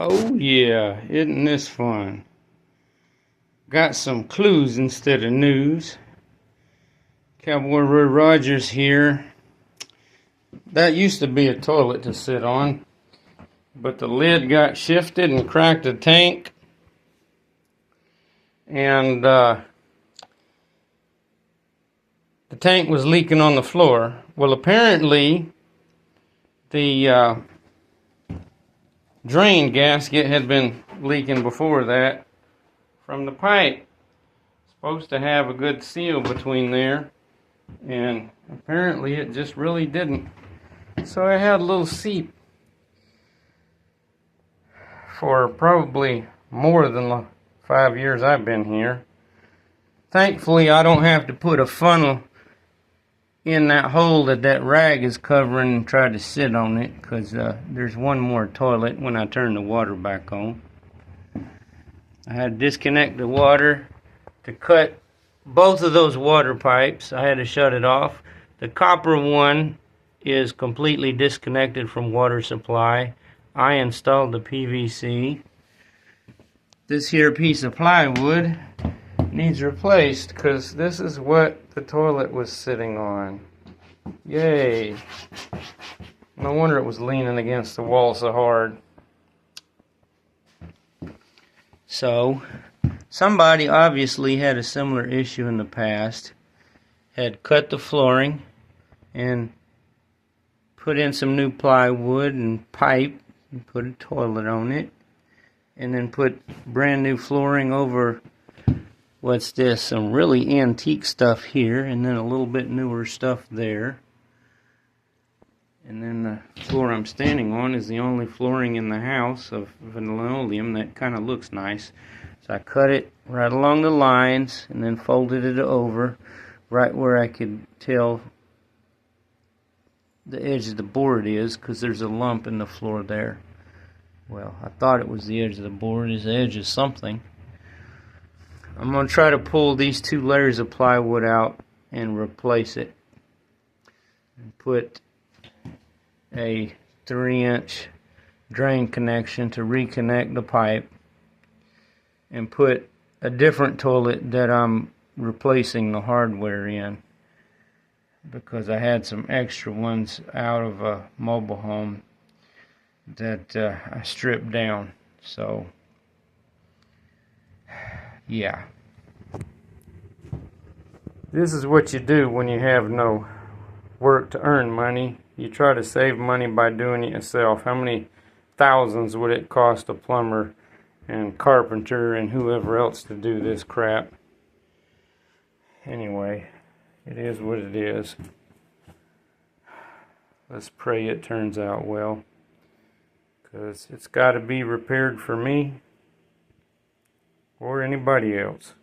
Oh yeah, isn't this fun? Got some clues instead of news. Cowboy Roy Rogers here. That used to be a toilet to sit on, but the lid got shifted and cracked the tank. And the tank was leaking on the floor. Well, apparently the drain gasket had been leaking before that from the pipe. Supposed to have a good seal between there, and apparently it just really didn't. So I had a little seep for probably more than the 5 years I've been here. Thankfully, I don't have to put a funnel in that hole that rag is covering and try to sit on it, because there's one more toilet when I turn the water back on. I had to disconnect the water to cut both of those water pipes. I had to shut it off. The copper one is completely disconnected from water supply. I installed the PVC. This here piece of plywood needs replaced because this is what the toilet was sitting on. Yay! No wonder it was leaning against the wall so hard. So, somebody obviously had a similar issue in the past, had cut the flooring and put in some new plywood and pipe and put a toilet on it, and then put brand new flooring over, what's this, some really antique stuff here, and then a little bit newer stuff there. And then the floor I'm standing on is the only flooring in the house of linoleum that kind of looks nice. So I cut it right along the lines and then folded it over right where I could tell the edge of the board is, because there's a lump in the floor there. Well, I thought it was the edge of the board. It's the edge of something. I'm going to try to pull these 2 layers of plywood out and replace it. And put a 3-inch drain connection to reconnect the pipe. And put a different toilet that I'm replacing the hardware in, because I had some extra ones out of a mobile home that I stripped down. So yeah, this is what you do when you have no work to earn money. You try to save money by doing it yourself. How many thousands would it cost a plumber and carpenter and whoever else to do this crap? Anyway, it is what it is. Let's pray it turns out well, because it's got to be repaired for me or anybody else.